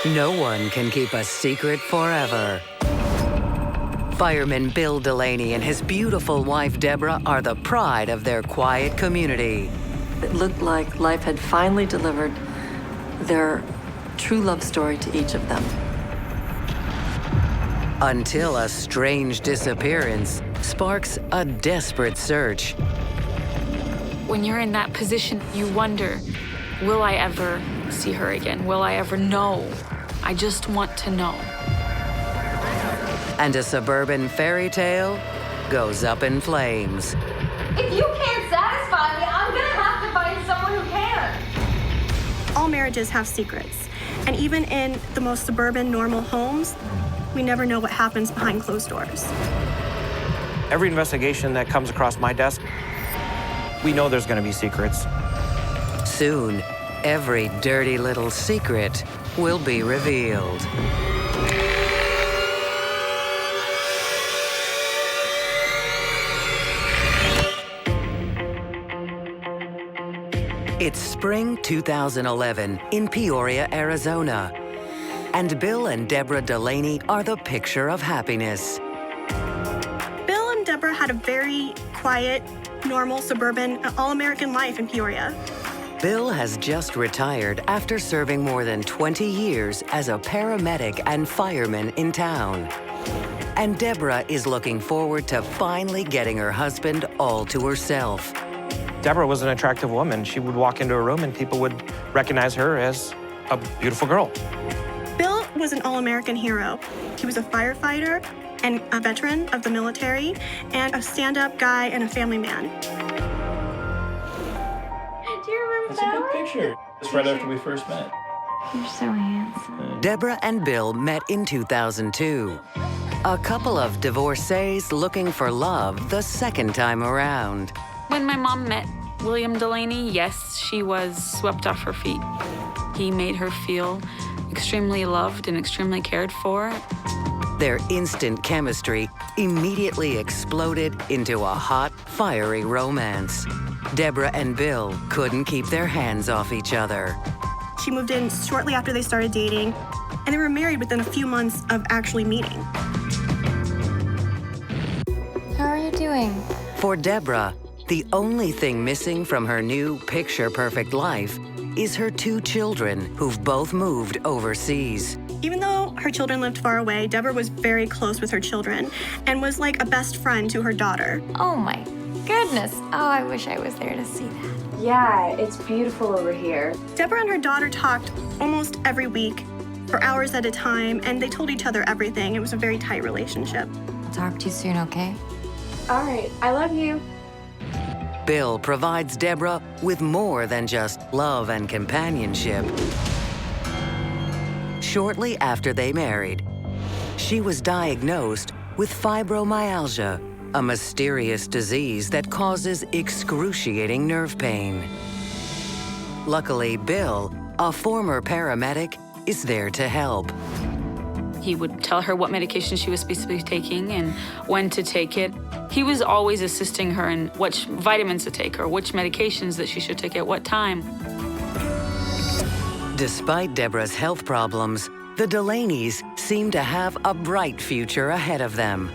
No one can keep a secret forever. Fireman Bill Delaney and his beautiful wife, Deborah, are the pride of their quiet community. It looked like life had finally delivered their true love story to each of them. Until a strange disappearance sparks a desperate search. When you're in that position, you wonder, will I ever see her again? Will I ever know? I just want to know. And a suburban fairy tale goes up in flames. If you can't satisfy me, I'm gonna have to find someone who can. All marriages have secrets. And even in the most suburban, normal homes, we never know what happens behind closed doors. Every investigation that comes across my desk, we know there's gonna be secrets. Soon, every dirty little secret will be revealed. It's spring 2011 in Peoria, Arizona. And Bill and Deborah Delaney are the picture of happiness. Bill and Deborah had a very quiet, normal, suburban, all-American life in Peoria. Bill has just retired after serving more than 20 years as a paramedic and fireman in town. And Deborah is looking forward to finally getting her husband all to herself. Deborah was an attractive woman. She would walk into a room and people would recognize her as a beautiful girl. Bill was an all-American hero. He was a firefighter and a veteran of the military, and a stand-up guy and a family man. Do you remember That's a good picture. It's right after we first met. You're so handsome. Deborah and Bill met in 2002. A couple of divorcees looking for love the second time around. When my mom met William Delaney, yes, she was swept off her feet. He made her feel extremely loved and extremely cared for. Their instant chemistry immediately exploded into a hot, fiery romance. Deborah and Bill couldn't keep their hands off each other. She moved in shortly after they started dating, and they were married within a few months of actually meeting. How are you doing? For Deborah, the only thing missing from her new picture-perfect life is her 2 children who've both moved overseas. Even though her children lived far away, Deborah was very close with her children and was like a best friend to her daughter. Oh my goodness. Oh, I wish I was there to see that. Yeah, it's beautiful over here. Deborah and her daughter talked almost every week for hours at a time, and they told each other everything. It was a very tight relationship. I'll talk to you soon, okay? All right, I love you. Bill provides Deborah with more than just love and companionship. Shortly after they married, she was diagnosed with fibromyalgia, a mysterious disease that causes excruciating nerve pain. Luckily, Bill, a former paramedic, is there to help. He would tell her what medication she was supposed to be taking and when to take it. He was always assisting her in which vitamins to take or which medications that she should take at what time. Despite Deborah's health problems, the Delaneys seem to have a bright future ahead of them.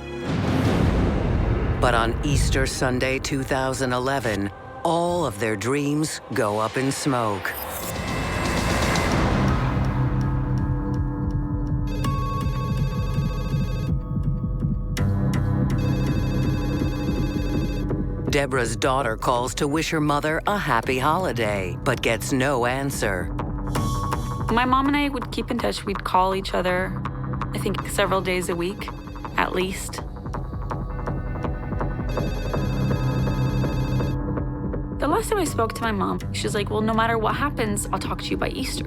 But on Easter Sunday 2011, all of their dreams go up in smoke. Deborah's daughter calls to wish her mother a happy holiday, but gets no answer. My mom and I would keep in touch. We'd call each other, I think, several days a week, at least. The last time I spoke to my mom, she was like, well, no matter what happens, I'll talk to you by Easter.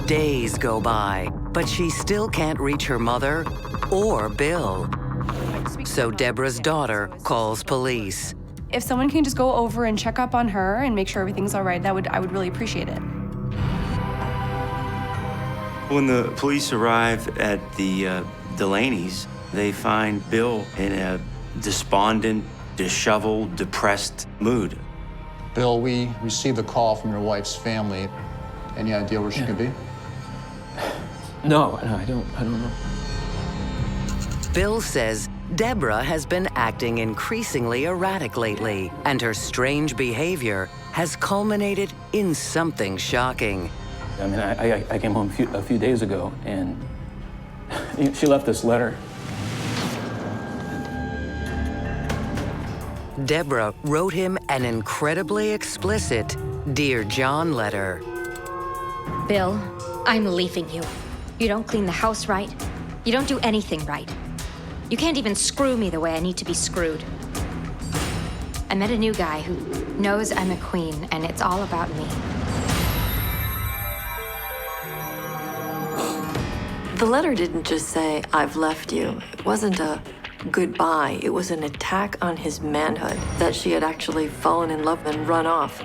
Days go by, but she still can't reach her mother or Bill. So Deborah's daughter calls police. If someone can just go over and check up on her and make sure everything's all right, I would really appreciate it. When the police arrive at the Delaney's, they find Bill in a despondent, disheveled, depressed mood. Bill, we received a call from your wife's family. Any idea where she could be? No, I don't know. Bill says Deborah has been acting increasingly erratic lately, and her strange behavior has culminated in something shocking. I mean, I came home a few days ago, and she left this letter. Deborah wrote him an incredibly explicit Dear John letter. Bill, I'm leaving you. You don't clean the house right. You don't do anything right. You can't even screw me the way I need to be screwed. I met a new guy who knows I'm a queen, and it's all about me. The letter didn't just say, I've left you. It wasn't a goodbye. It was an attack on his manhood, that she had actually fallen in love and run off.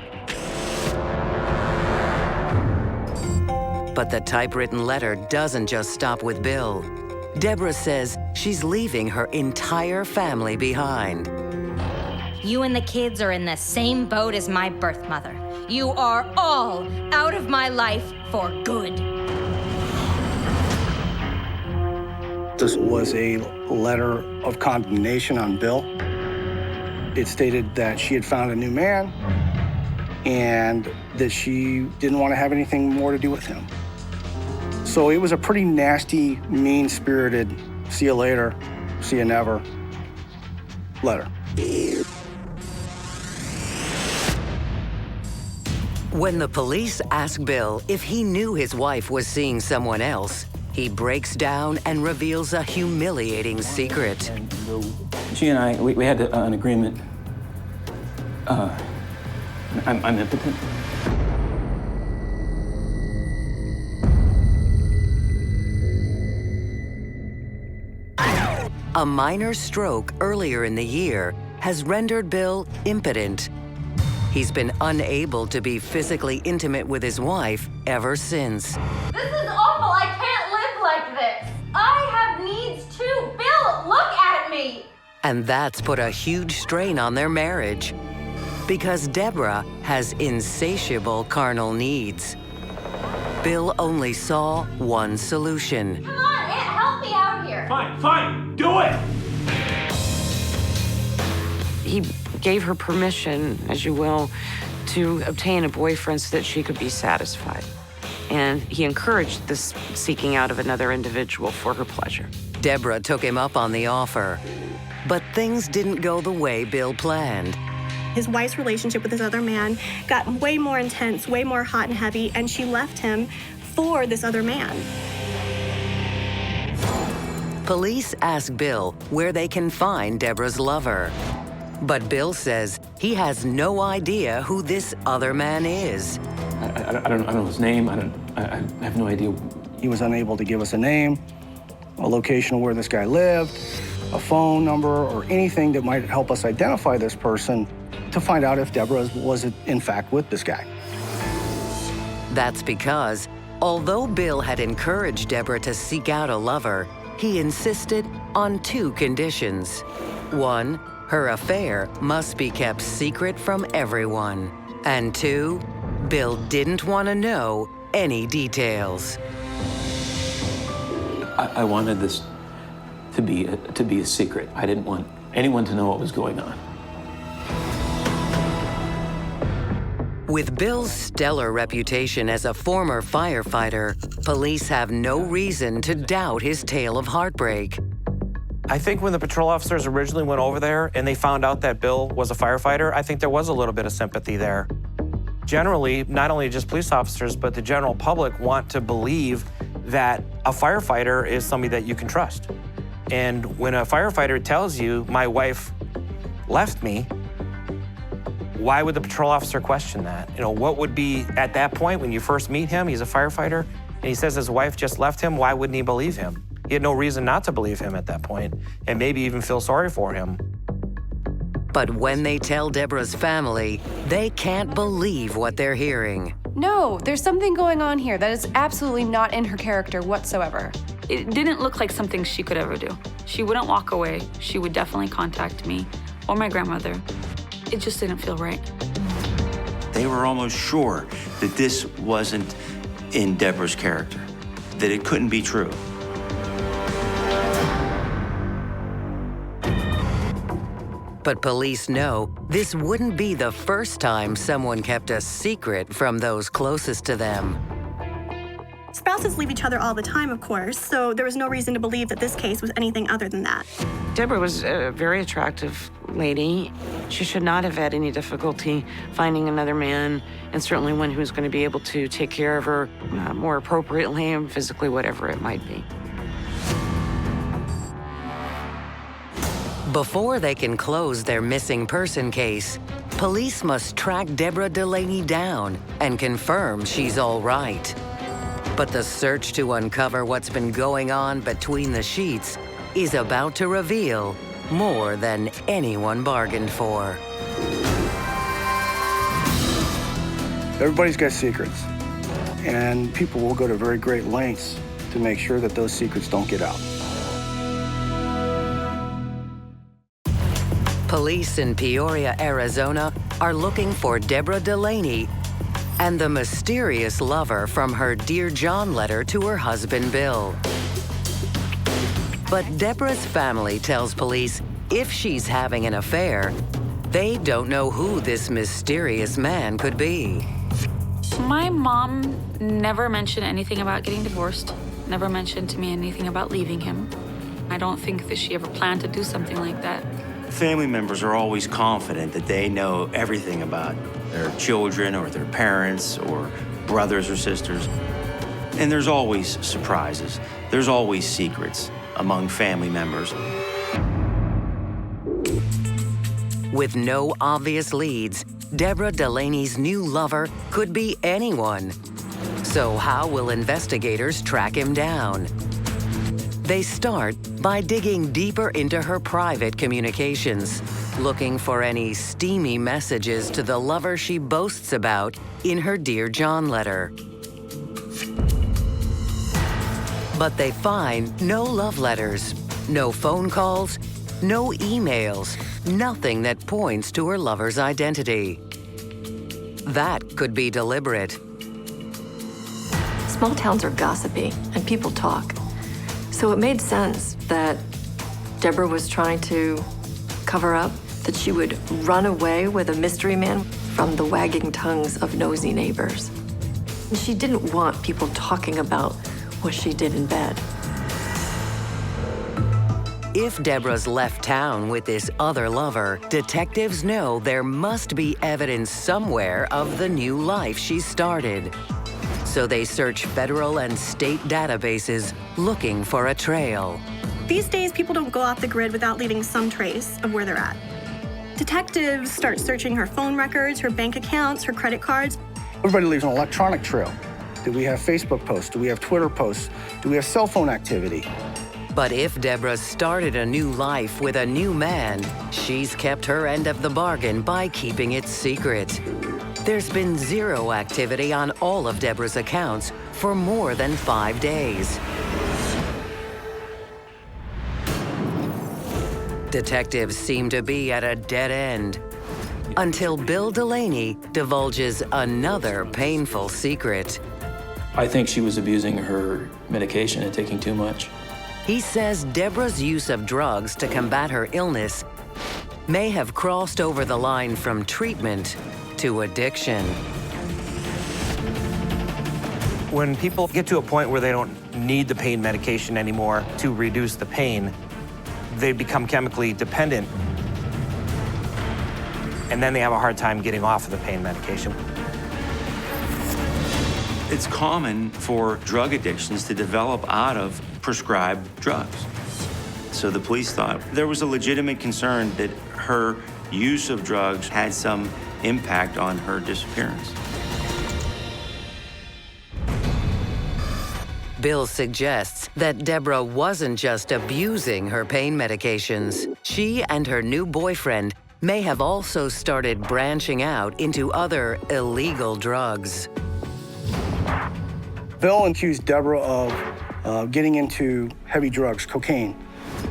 But the typewritten letter doesn't just stop with Bill. Deborah says she's leaving her entire family behind. You and the kids are in the same boat as my birth mother. You are all out of my life for good. This was a letter of condemnation on Bill. It stated that she had found a new man and that she didn't want to have anything more to do with him. So it was a pretty nasty, mean-spirited, see you later, see you never letter. When the police ask Bill if he knew his wife was seeing someone else, he breaks down and reveals a humiliating secret. She and I, we had an agreement. I'm impotent. A minor stroke earlier in the year has rendered Bill impotent. He's been unable to be physically intimate with his wife ever since. This is awful. I can't live like this. I have needs too. Bill, look at me. And that's put a huge strain on their marriage. Because Deborah has insatiable carnal needs. Bill only saw one solution. Come on, Aunt, help me out here. Fine, do it! He gave her permission, as you will, to obtain a boyfriend so that she could be satisfied. And he encouraged this seeking out of another individual for her pleasure. Deborah took him up on the offer. But things didn't go the way Bill planned. His wife's relationship with this other man got way more intense, way more hot and heavy, and she left him for this other man. Police ask Bill where they can find Deborah's lover. But Bill says he has no idea who this other man is. I don't know his name. I have no idea. He was unable to give us a name, a location of where this guy lived, a phone number, or anything that might help us identify this person to find out if Deborah was in fact with this guy. That's because, although Bill had encouraged Deborah to seek out a lover, he insisted on two conditions. One, her affair must be kept secret from everyone. And two, Bill didn't want to know any details. I wanted this to be a secret. I didn't want anyone to know what was going on. With Bill's stellar reputation as a former firefighter, police have no reason to doubt his tale of heartbreak. I think when the patrol officers originally went over there and they found out that Bill was a firefighter, I think there was a little bit of sympathy there. Generally, not only just police officers, but the general public want to believe that a firefighter is somebody that you can trust. And when a firefighter tells you, my wife left me, why would the patrol officer question that? You know, what would be, at that point, when you first meet him, he's a firefighter, and he says his wife just left him, why wouldn't he believe him? He had no reason not to believe him at that point, and maybe even feel sorry for him. But when they tell Deborah's family, they can't believe what they're hearing. No, there's something going on here that is absolutely not in her character whatsoever. It didn't look like something she could ever do. She wouldn't walk away. She would definitely contact me or my grandmother. It just didn't feel right. They were almost sure that this wasn't in Deborah's character, that it couldn't be true. But police know this wouldn't be the first time someone kept a secret from those closest to them. Spouses leave each other all the time, of course, so there was no reason to believe that this case was anything other than that. Deborah was a very attractive lady. She should not have had any difficulty finding another man, and certainly one who was going to be able to take care of her more appropriately and physically, whatever it might be. Before they can close their missing person case, police must track Deborah Delaney down and confirm she's all right. But the search to uncover what's been going on between the sheets is about to reveal more than anyone bargained for. Everybody's got secrets, and people will go to very great lengths to make sure that those secrets don't get out. Police in Peoria, Arizona are looking for Deborah Delaney and the mysterious lover from her Dear John letter to her husband, Bill. But Deborah's family tells police if she's having an affair, they don't know who this mysterious man could be. My mom never mentioned anything about getting divorced, never mentioned to me anything about leaving him. I don't think that she ever planned to do something like that. Family members are always confident that they know everything about their children or their parents or brothers or sisters. And there's always surprises. There's always secrets among family members. With no obvious leads, Deborah Delaney's new lover could be anyone. So how will investigators track him down? They start by digging deeper into her private communications, looking for any steamy messages to the lover she boasts about in her Dear John letter. But they find no love letters, no phone calls, no emails, nothing that points to her lover's identity. That could be deliberate. Small towns are gossipy, and people talk. So it made sense that Deborah was trying to cover up, that she would run away with a mystery man from the wagging tongues of nosy neighbors. And she didn't want people talking about what she did in bed. If Deborah's left town with this other lover, detectives know there must be evidence somewhere of the new life she started. So they search federal and state databases looking for a trail. These days, people don't go off the grid without leaving some trace of where they're at. Detectives start searching her phone records, her bank accounts, her credit cards. Everybody leaves an electronic trail. Do we have Facebook posts? Do we have Twitter posts? Do we have cell phone activity? But if Deborah started a new life with a new man, she's kept her end of the bargain by keeping it secret. There's been zero activity on all of Deborah's accounts for more than 5 days. Detectives seem to be at a dead end until Bill Delaney divulges another painful secret. I think she was abusing her medication and taking too much. He says Deborah's use of drugs to combat her illness may have crossed over the line from treatment to addiction. When people get to a point where they don't need the pain medication anymore to reduce the pain, they become chemically dependent. And then they have a hard time getting off of the pain medication. It's common for drug addictions to develop out of prescribed drugs. So the police thought there was a legitimate concern that her use of drugs had some impact on her disappearance. Bill suggests that Deborah wasn't just abusing her pain medications. She and her new boyfriend may have also started branching out into other illegal drugs. Bill accused Deborah of getting into heavy drugs, cocaine,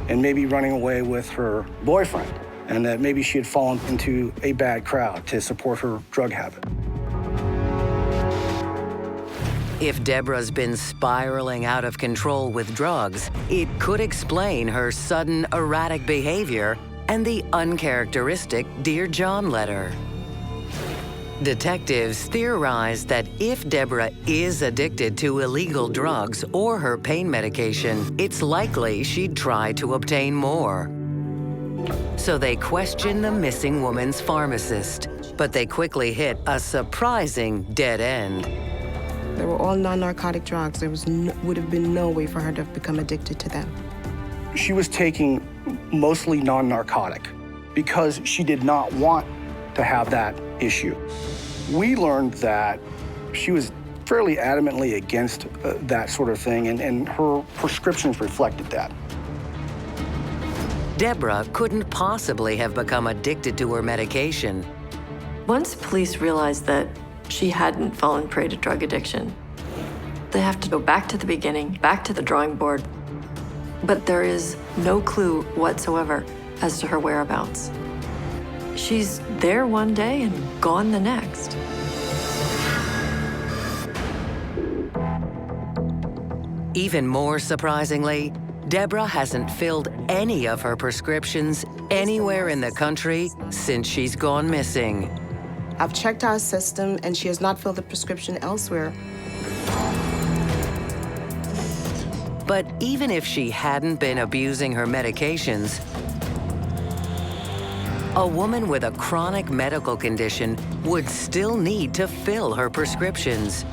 and maybe running away with her boyfriend, and that maybe she had fallen into a bad crowd to support her drug habit. If Deborah's been spiraling out of control with drugs, it could explain her sudden erratic behavior and the uncharacteristic Dear John letter. Detectives theorize that if Deborah is addicted to illegal drugs or her pain medication, it's likely she'd try to obtain more. So they question the missing woman's pharmacist, but they quickly hit a surprising dead end. They were all non-narcotic drugs. There would have been no way for her to have become addicted to them. She was taking mostly non-narcotic because she did not want to have that issue. We learned that she was fairly adamantly against that sort of thing, and her prescriptions reflected that. Deborah couldn't possibly have become addicted to her medication. Once police realized that she hadn't fallen prey to drug addiction, they have to go back to the beginning, back to the drawing board. But there is no clue whatsoever as to her whereabouts. She's there one day and gone the next. Even more surprisingly, Deborah hasn't filled any of her prescriptions anywhere in the country since she's gone missing. I've checked our system, and she has not filled the prescription elsewhere. But even if she hadn't been abusing her medications, a woman with a chronic medical condition would still need to fill her prescriptions.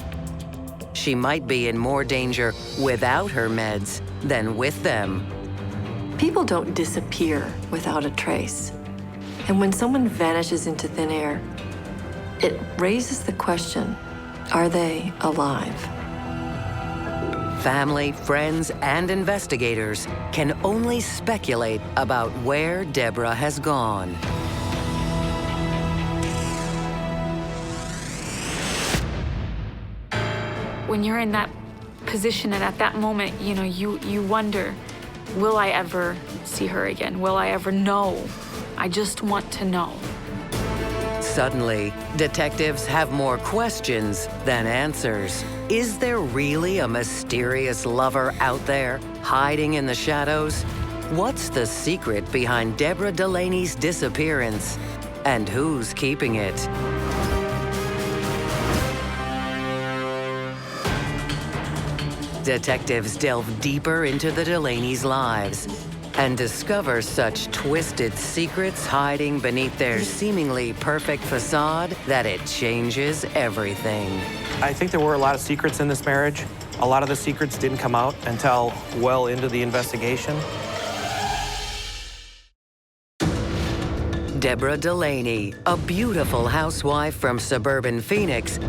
She might be in more danger without her meds than with them. People don't disappear without a trace. And when someone vanishes into thin air, it raises the question, are they alive? Family, friends, and investigators can only speculate about where Deborah has gone. When you're in that position and at that moment, you wonder, will I ever see her again? Will I ever know? I just want to know. Suddenly, detectives have more questions than answers. Is there really a mysterious lover out there, hiding in the shadows? What's the secret behind Deborah Delaney's disappearance? And who's keeping it? Detectives delve deeper into the Delaney's lives and discover such twisted secrets hiding beneath their seemingly perfect facade that it changes everything. I think there were a lot of secrets in this marriage. A lot of the secrets didn't come out until well into the investigation. Deborah Delaney, a beautiful housewife from suburban Phoenix,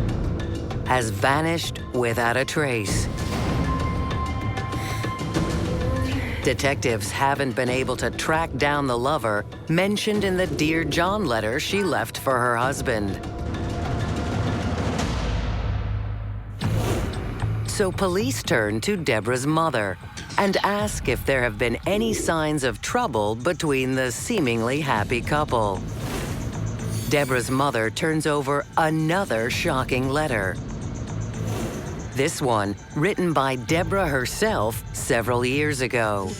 has vanished without a trace. Detectives haven't been able to track down the lover mentioned in the Dear John letter she left for her husband. So police turn to Deborah's mother and ask if there have been any signs of trouble between the seemingly happy couple. Deborah's mother turns over another shocking letter. This one, written by Deborah herself several years ago.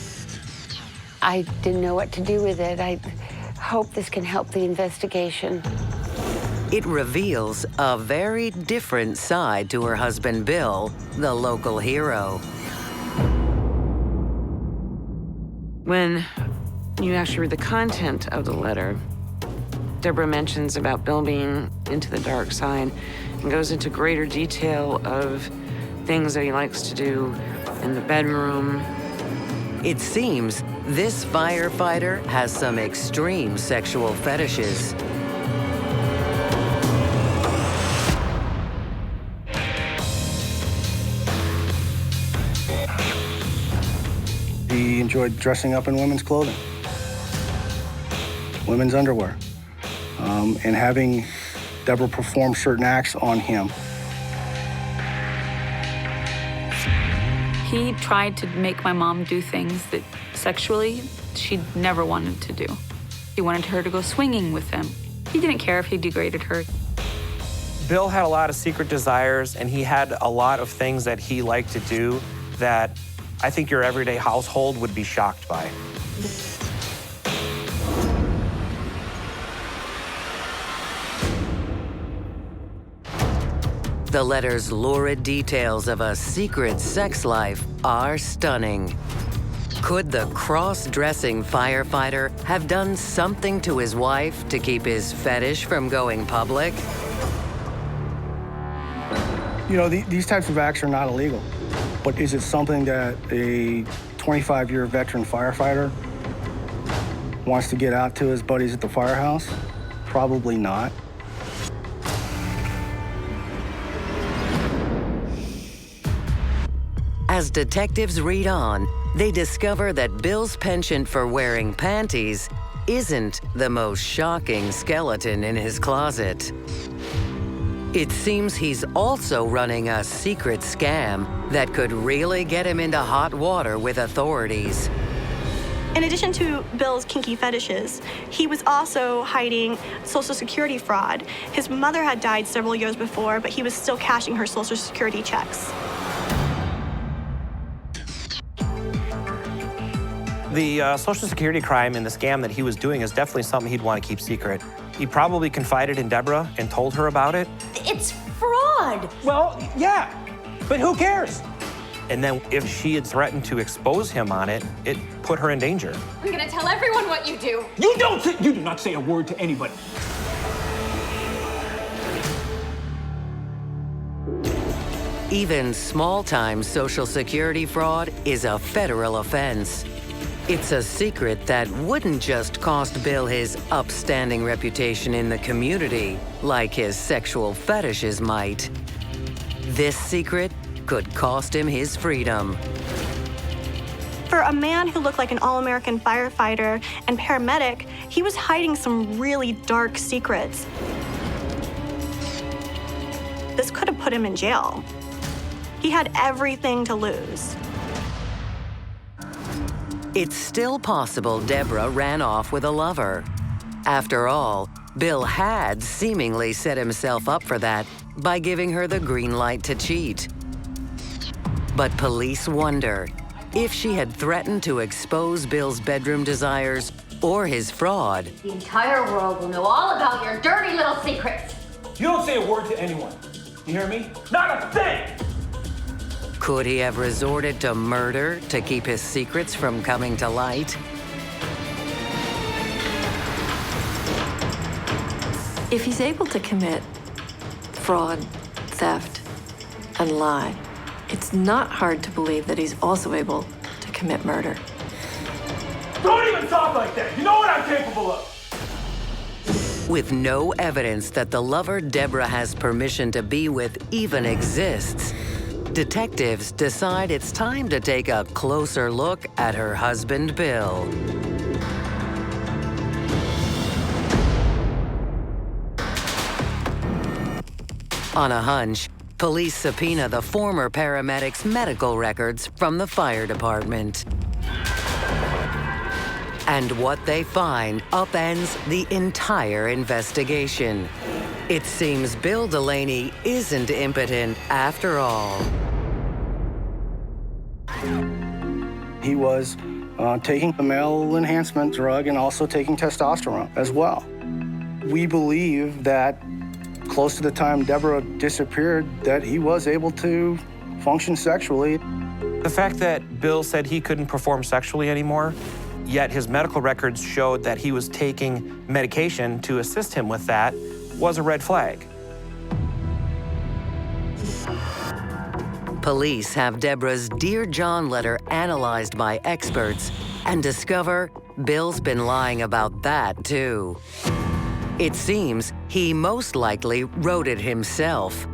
I didn't know what to do with it. I hope this can help the investigation. It reveals a very different side to her husband, Bill, the local hero. When you actually read the content of the letter, Deborah mentions about Bill being into the dark side and goes into greater detail of things that he likes to do in the bedroom. It seems this firefighter has some extreme sexual fetishes. He enjoyed dressing up in women's clothing, women's underwear, and having Deborah perform certain acts on him. He tried to make my mom do things that sexually she'd never wanted to do. He wanted her to go swinging with him. He didn't care if he degraded her. Bill had a lot of secret desires, and he had a lot of things that he liked to do that I think your everyday household would be shocked by. The letter's lurid details of a secret sex life are stunning. Could the cross-dressing firefighter have done something to his wife to keep his fetish from going public? You know, these types of acts are not illegal, but is it something that a 25-year veteran firefighter wants to get out to his buddies at the firehouse? Probably not. As detectives read on, they discover that Bill's penchant for wearing panties isn't the most shocking skeleton in his closet. It seems he's also running a secret scam that could really get him into hot water with authorities. In addition to Bill's kinky fetishes, he was also hiding Social Security fraud. His mother had died several years before, but he was still cashing her Social Security checks. The Social Security crime and the scam that he was doing is definitely something he'd want to keep secret. He probably confided in Deborah and told her about it. It's fraud. Well, yeah, but who cares? And then if she had threatened to expose him on it, it put her in danger. I'm gonna tell everyone what you do. You do not say a word to anybody. Even small-time Social Security fraud is a federal offense. It's a secret that wouldn't just cost Bill his upstanding reputation in the community, like his sexual fetishes might. This secret could cost him his freedom. For a man who looked like an all-American firefighter and paramedic, he was hiding some really dark secrets. This could have put him in jail. He had everything to lose. It's still possible Deborah ran off with a lover. After all, Bill had seemingly set himself up for that by giving her the green light to cheat. But police wonder if she had threatened to expose Bill's bedroom desires or his fraud. The entire world will know all about your dirty little secrets. You don't say a word to anyone. You hear me? Not a thing! Could he have resorted to murder to keep his secrets from coming to light? If he's able to commit fraud, theft, and lie, it's not hard to believe that he's also able to commit murder. Don't even talk like that. You know what I'm capable of. With no evidence that the lover Deborah has permission to be with even exists, detectives decide it's time to take a closer look at her husband, Bill. On a hunch, police subpoena the former paramedic's medical records from the fire department. And what they find upends the entire investigation. It seems Bill Delaney isn't impotent after all. He was taking the male enhancement drug and also taking testosterone as well. We believe that close to the time Deborah disappeared, that he was able to function sexually. The fact that Bill said he couldn't perform sexually anymore, yet his medical records showed that he was taking medication to assist him with that, was a red flag. Police have Deborah's Dear John letter analyzed by experts and discover Bill's been lying about that too. It seems he most likely wrote it himself.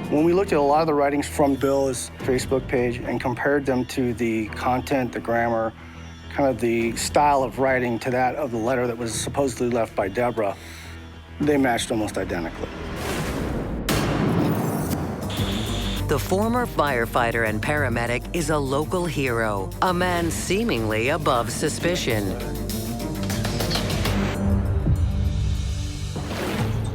When we looked at a lot of the writings from Bill's Facebook page and compared them to the content, the grammar, kind of the style of writing to that of the letter that was supposedly left by Deborah, they matched almost identically. The former firefighter and paramedic is a local hero, a man seemingly above suspicion.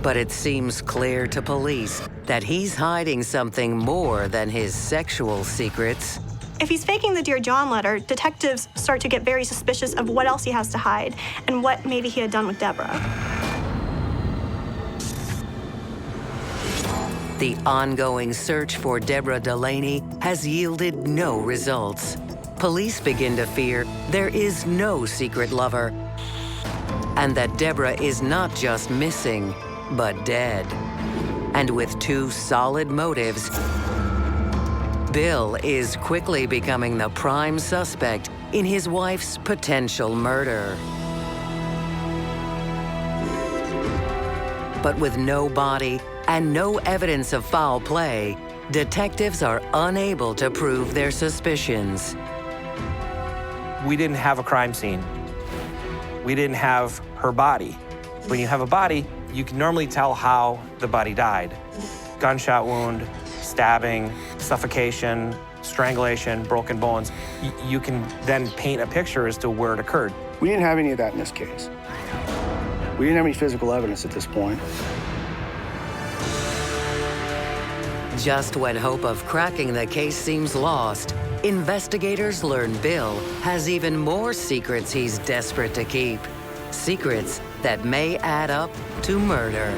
But it seems clear to police that he's hiding something more than his sexual secrets. If he's faking the Dear John letter, detectives start to get very suspicious of what else he has to hide and what maybe he had done with Deborah. The ongoing search for Deborah Delaney has yielded no results. Police begin to fear there is no secret lover, and that Deborah is not just missing, but dead. And with two solid motives, Bill is quickly becoming the prime suspect in his wife's potential murder. But with no body and no evidence of foul play, detectives are unable to prove their suspicions. We didn't have a crime scene. We didn't have her body. When you have a body, you can normally tell how the body died. Gunshot wound, stabbing, suffocation, strangulation, broken bones. You can then paint a picture as to where it occurred. We didn't have any of that in this case. We didn't have any physical evidence at this point. Just when hope of cracking the case seems lost, investigators learn Bill has even more secrets he's desperate to keep. Secrets that may add up to murder.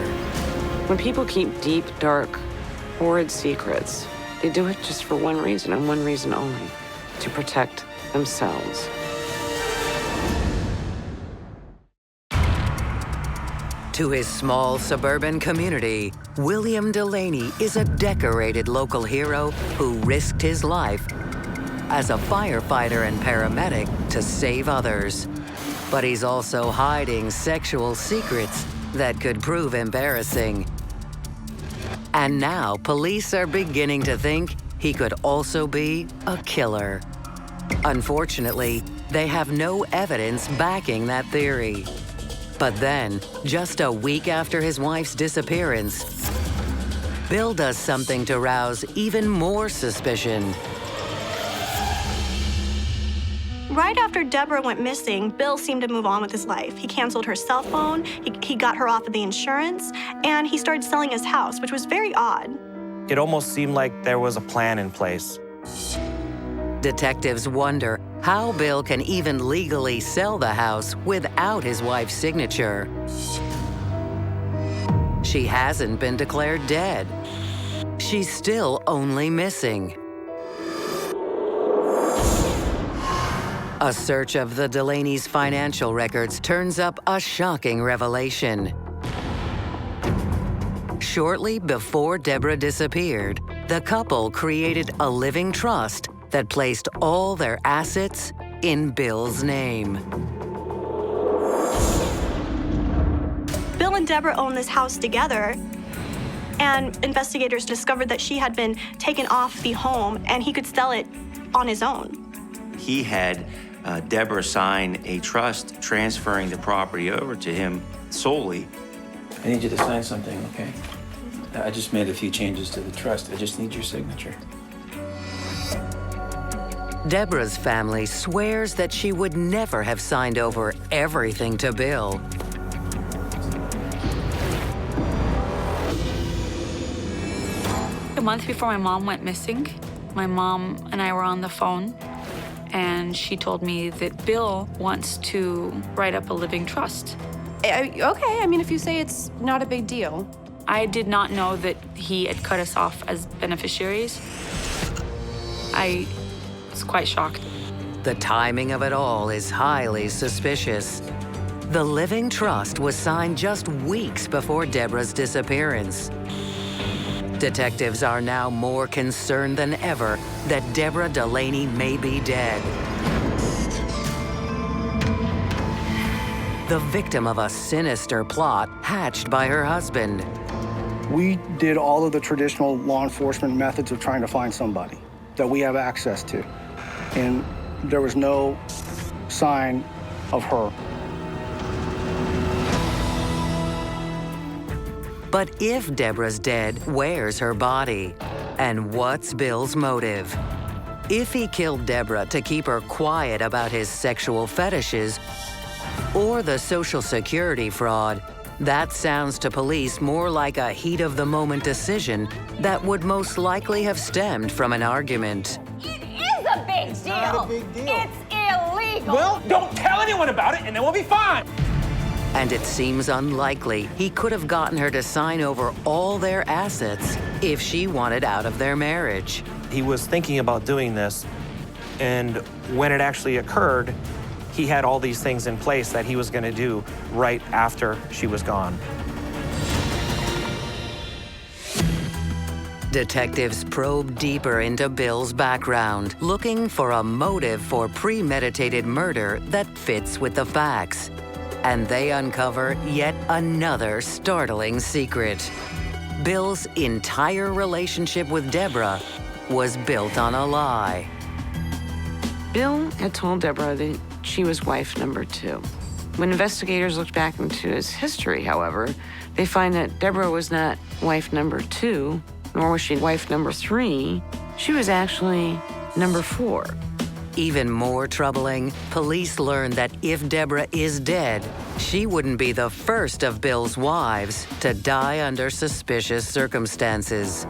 When people keep deep, dark, horrid secrets, they do it just for one reason and one reason only: to protect themselves. To his small suburban community, William Delaney is a decorated local hero who risked his life as a firefighter and paramedic to save others. But he's also hiding sexual secrets that could prove embarrassing. And now police are beginning to think he could also be a killer. Unfortunately, they have no evidence backing that theory. But then, just a week after his wife's disappearance, Bill does something to rouse even more suspicion. Right after Deborah went missing, Bill seemed to move on with his life. He canceled her cell phone, he got her off of the insurance, and he started selling his house, which was very odd. It almost seemed like there was a plan in place. Detectives wonder how Bill can even legally sell the house without his wife's signature. She hasn't been declared dead. She's still only missing. A search of the Delaney's financial records turns up a shocking revelation. Shortly before Deborah disappeared, the couple created a living trust that placed all their assets in Bill's name. Bill and Deborah owned this house together, and investigators discovered that she had been taken off the home and he could sell it on his own. He had Deborah sign a trust transferring the property over to him solely. I need you to sign something, okay? I just made a few changes to the trust. I just need your signature. Deborah's family swears that she would never have signed over everything to Bill. A month before my mom went missing, my mom and I were on the phone, and she told me that Bill wants to write up a living trust. Okay, I mean, if you say it's not a big deal. I did not know that he had cut us off as beneficiaries. I was quite shocked. The timing of it all is highly suspicious. The living trust was signed just weeks before Deborah's disappearance. Detectives are now more concerned than ever that Deborah Delaney may be dead. The victim of a sinister plot hatched by her husband. We did all of the traditional law enforcement methods of trying to find somebody that we have access to. And there was no sign of her. But if Deborah's dead, where's her body? And what's Bill's motive? If he killed Deborah to keep her quiet about his sexual fetishes or the Social Security fraud, That sounds to police more like a heat-of-the-moment decision that would most likely have stemmed from an argument. It is a big deal. Not a big deal. It's illegal. Well, don't tell anyone about it, and then we'll be fine. And it seems unlikely he could have gotten her to sign over all their assets if she wanted out of their marriage. He was thinking about doing this, and when it actually occurred, he had all these things in place that he was going to do right after she was gone. Detectives probe deeper into Bill's background, looking for a motive for premeditated murder that fits with the facts. And they uncover yet another startling secret. Bill's entire relationship with Deborah was built on a lie. Bill had told Deborah that she was wife number 2. When investigators looked back into his history, however, they find that Deborah was not wife number 2, nor was she wife number 3. She was actually number 4. Even more troubling, police learned that if Deborah is dead, she wouldn't be the first of Bill's wives to die under suspicious circumstances.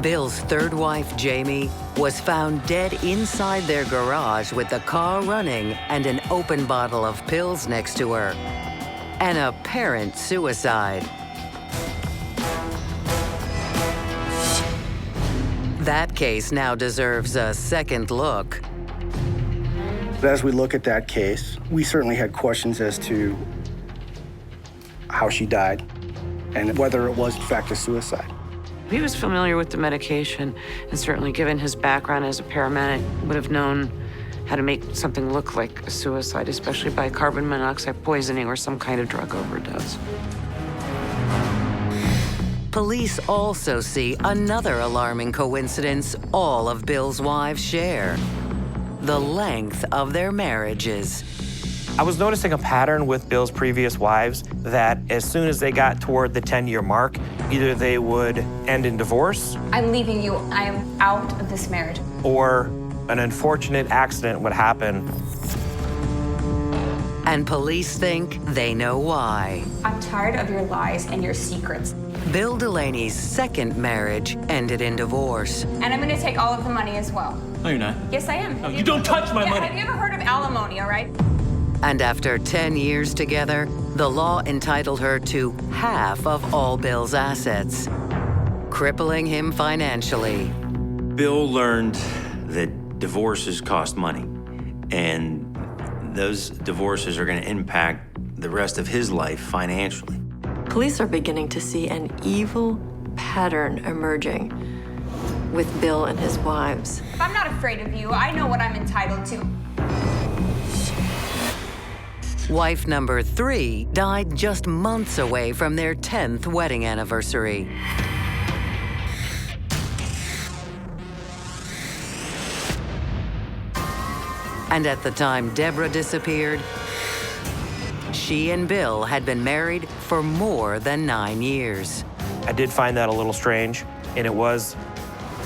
Bill's third wife, Jamie, was found dead inside their garage with the car running and an open bottle of pills next to her. An apparent suicide. That case now deserves a second look. As we look at that case, we certainly had questions as to how she died and whether it was in fact a suicide. He was familiar with the medication, and certainly given his background as a paramedic, would have known how to make something look like a suicide, especially by carbon monoxide poisoning or some kind of drug overdose. Police also see another alarming coincidence all of Bill's wives share: the length of their marriages. I was noticing a pattern with Bill's previous wives that as soon as they got toward the 10-year mark, either they would end in divorce. I'm leaving you. I am out of this marriage. Or an unfortunate accident would happen. And police think they know why. I'm tired of your lies and your secrets. Bill Delaney's second marriage ended in divorce. And I'm going to take all of the money as well. No, you're not. Yes, I am. No, you don't touch my money. Have you ever heard of alimony, all right? And after 10 years together, the law entitled her to half of all Bill's assets, crippling him financially. Bill learned that divorces cost money, and those divorces are going to impact the rest of his life financially. Police are beginning to see an evil pattern emerging with Bill and his wives. I'm not afraid of you. I know what I'm entitled to. Wife number 3 died just months away from their 10th wedding anniversary. And at the time Deborah disappeared, she and Bill had been married for more than 9 years. I did find that a little strange, and it was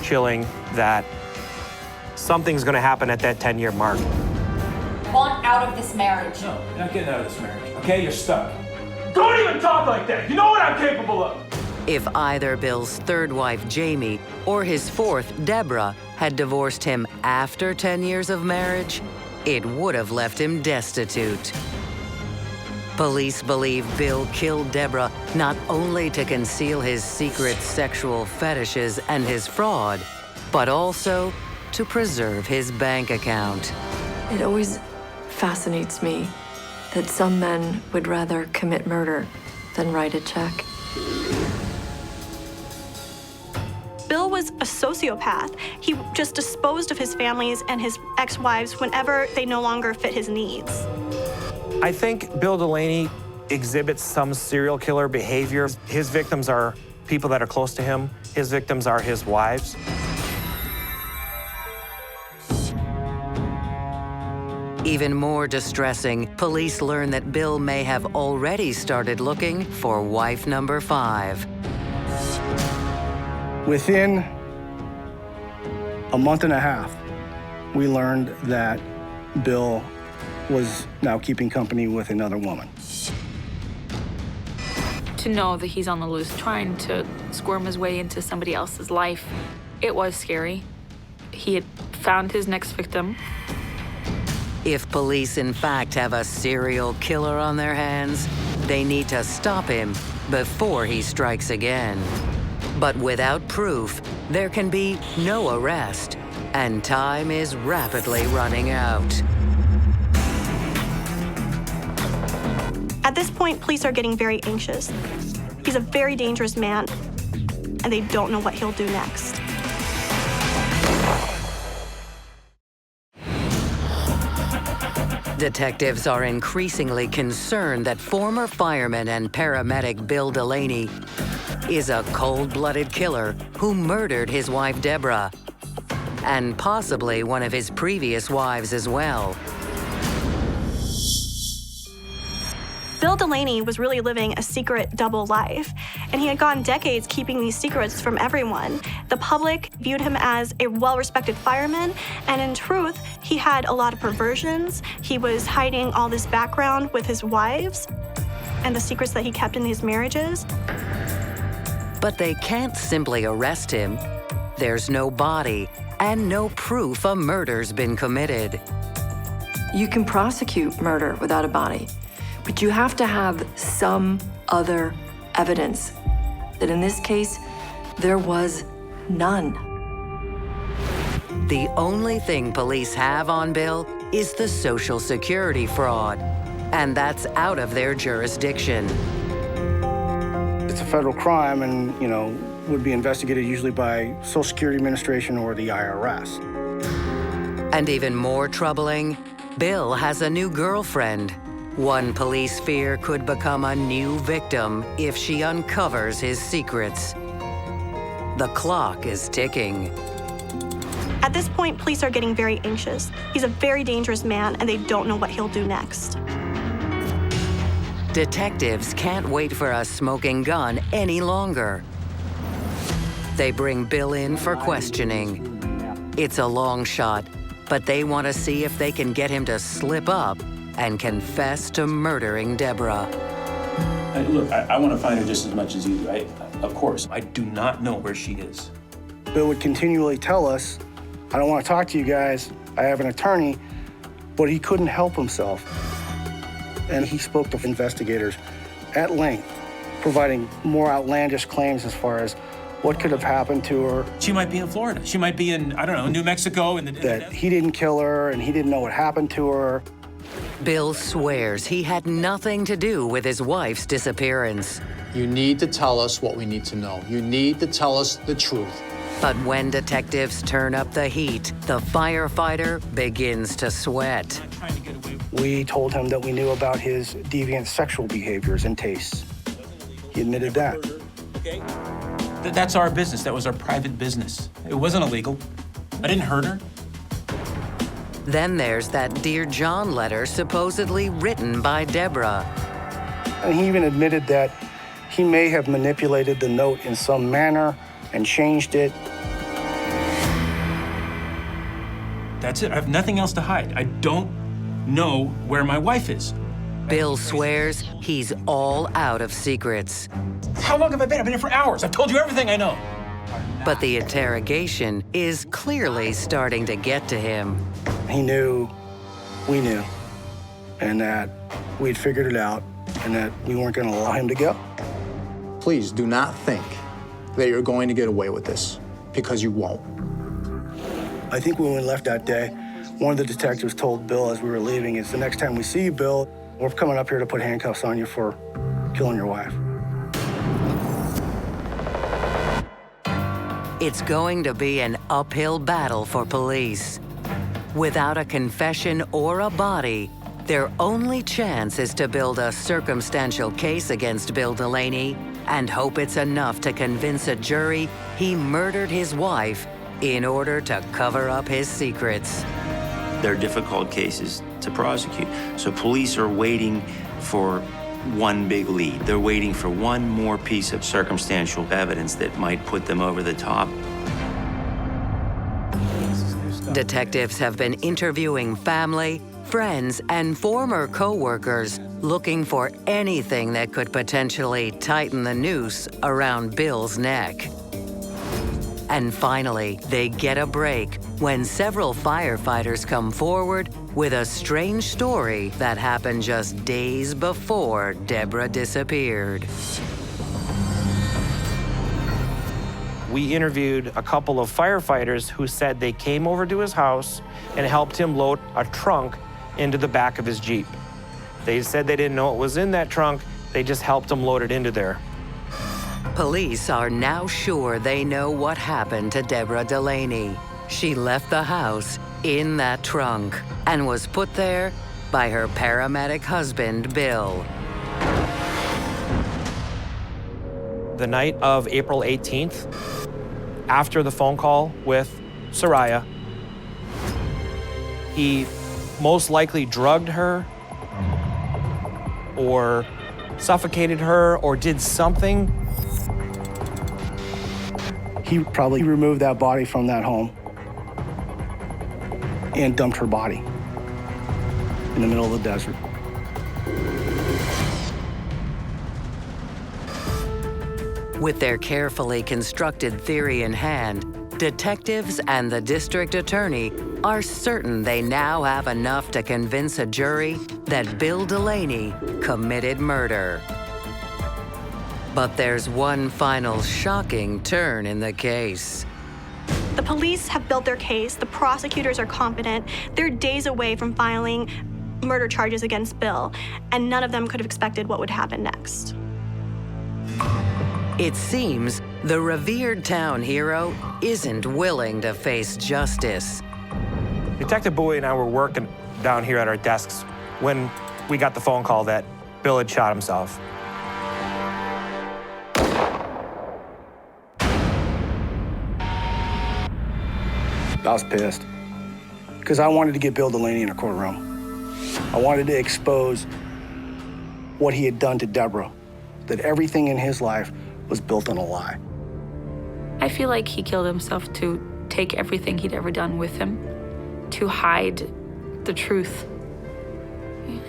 chilling that something's going to happen at that 10-year mark. I want out of this marriage. No, you're not getting out of this marriage, okay? You're stuck. Don't even talk like that. You know what I'm capable of. If either Bill's third wife, Jamie, or his fourth, Deborah, had divorced him after 10 years of marriage, it would have left him destitute. Police believe Bill killed Deborah not only to conceal his secret sexual fetishes and his fraud, but also to preserve his bank account. It always fascinates me that some men would rather commit murder than write a check. Bill was a sociopath. He just disposed of his families and his ex-wives whenever they no longer fit his needs. I think Bill Delaney exhibits some serial killer behavior. His victims are people that are close to him. His victims are his wives. Even more distressing, police learn that Bill may have already started looking for wife number 5. Within a month and a half, we learned that Bill was now keeping company with another woman. to know that he's on the loose, trying to squirm his way into somebody else's life. It was scary. He had found his next victim. If police, in fact, have a serial killer on their hands, they need to stop him before he strikes again. But without proof, there can be no arrest, and time is rapidly running out. At this point, police are getting very anxious. He's a very dangerous man, and they don't know what he'll do next. Detectives are increasingly concerned that former fireman and paramedic Bill Delaney is a cold-blooded killer who murdered his wife, Deborah, and possibly one of his previous wives as well. Bill Delaney was really living a secret double life, and he had gone decades keeping these secrets from everyone. The public viewed him as a well-respected fireman, and in truth, he had a lot of perversions. He was hiding all this background with his wives and the secrets that he kept in these marriages. But they can't simply arrest him. There's no body and no proof a murder's been committed. You can prosecute murder without a body, but you have to have some other evidence. That in this case, there was none. The only thing police have on Bill is the Social Security fraud, and that's out of their jurisdiction. It's a federal crime and, would be investigated usually by Social Security Administration or the IRS. And even more troubling, Bill has a new girlfriend. One police fear could become a new victim if she uncovers his secrets. The clock is ticking. At this point, police are getting very anxious. He's a very dangerous man, and they don't know what he'll do next. Detectives can't wait for a smoking gun any longer. They bring Bill in for questioning. It's a long shot, but they want to see if they can get him to slip up and confess to murdering Deborah. Look, I want to find her just as much as you do. Of course, I do not know where she is. Bill would continually tell us, I don't want to talk to you guys, I have an attorney, but he couldn't help himself. And he spoke to investigators at length, providing more outlandish claims as far as what could have happened to her. She might be in Florida. She might be in, New Mexico. That he didn't kill her and he didn't know what happened to her. Bill swears he had nothing to do with his wife's disappearance. You need to tell us what we need to know. You need to tell us the truth. But when detectives turn up the heat, the firefighter begins to sweat. We told him that we knew about his deviant sexual behaviors and tastes. He admitted that. Okay. That's our business. That was our private business. It wasn't illegal. I didn't hurt her. Then there's that Dear John letter supposedly written by Deborah. And he even admitted that he may have manipulated the note in some manner and changed it. That's it. I have nothing else to hide. I don't know where my wife is. Bill swears he's all out of secrets. How long have I been? I've been here for hours. I've told you everything I know. But the interrogation is clearly starting to get to him. He knew, we knew, and that we'd figured it out and that we weren't going to allow him to go. Please do not think that you're going to get away with this, because you won't. I think when we left that day, one of the detectives told Bill as we were leaving, is the next time we see you, Bill, we're coming up here to put handcuffs on you for killing your wife. It's going to be an uphill battle for police. Without a confession or a body, their only chance is to build a circumstantial case against Bill Delaney and hope it's enough to convince a jury he murdered his wife in order to cover up his secrets. They're difficult cases to prosecute, so police are waiting for one big lead. They're waiting for one more piece of circumstantial evidence that might put them over the top. Detectives have been interviewing family, friends and former co-workers looking for anything that could potentially tighten the noose around Bill's neck. And finally, they get a break when several firefighters come forward with a strange story that happened just days before Deborah disappeared. We interviewed a couple of firefighters who said they came over to his house and helped him load a trunk into the back of his Jeep. They said they didn't know what was in that trunk, they just helped him load it into there. Police are now sure they know what happened to Deborah Delaney. She left the house in that trunk and was put there by her paramedic husband, Bill. The night of April 18th, after the phone call with SORAYA, he most likely drugged her or suffocated her or did something. He probably removed that body from that home and dumped her body in the middle of the desert. With their carefully constructed theory in hand, detectives and the district attorney are certain they now have enough to convince a jury that Bill Delaney committed murder. But there's one final shocking turn in the case. The police have built their case. The prosecutors are confident. They're days away from filing murder charges against Bill, and none of them could have expected what would happen next. It seems the revered town hero isn't willing to face justice. Detective Bowie and I were working down here at our desks when we got the phone call that Bill had shot himself. I was pissed because I wanted to get Bill Delaney in a courtroom. I wanted to expose what he had done to Deborah, that everything in his life was built on a lie. I feel like he killed himself to take everything he'd ever done with him, to hide the truth.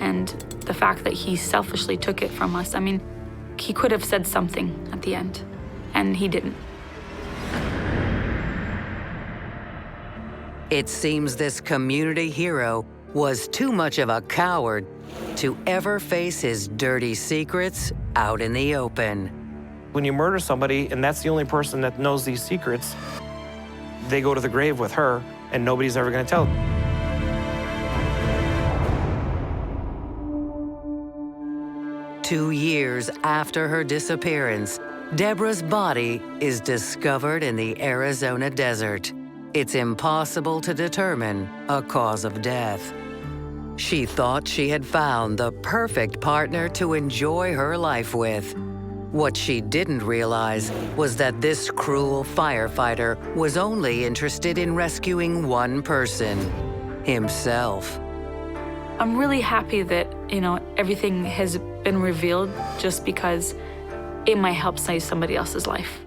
And the fact that he selfishly took it from us, I mean, he could have said something at the end, and he didn't. It seems this community hero was too much of a coward to ever face his dirty secrets out in the open. When you murder somebody and that's the only person that knows these secrets, they go to the grave with her and nobody's ever gonna tell. 2 years after her disappearance, Deborah's body is discovered in the Arizona desert. It's impossible to determine a cause of death. She thought she had found the perfect partner to enjoy her life with. What she didn't realize was that this cruel firefighter was only interested in rescuing one person, himself. I'm really happy that, everything has been revealed just because it might help save somebody else's life.